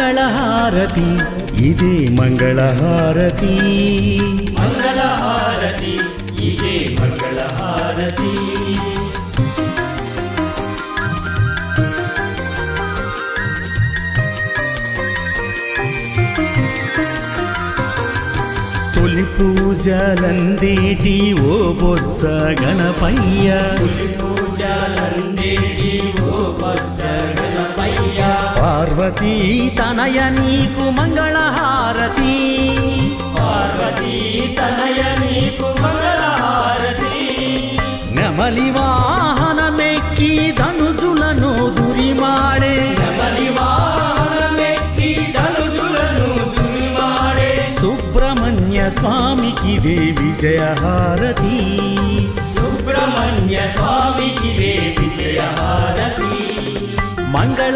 ಮಂಗಳಹಾರತಿ ಇದೇ ಮಂಗಳಹಾರತಿ ಮಂಗಳಹಾರತಿ ಇದೇ ಮಂಗಳಹಾರತಿ తొలి పూజలందేటి ఓ బొత్స గణపయ్య పూజలందేటి ఓ బొత్స గణపయ్య పార్వతీ తనయ నీకు మంగళహారతి పార్వతీ తనయ నీకు మంగళహారతి నెమలి వాహనమెక్కి ధనుజులను దురిమాడే నెమలి వాహనమెక్కి ధనుజులను దురిమాడే సుబ్రహ్మణ్య స్వామికిదే విజయహారతి సుబ్రహ్మణ్య స్వామికిదే విజయహారతి మంగళ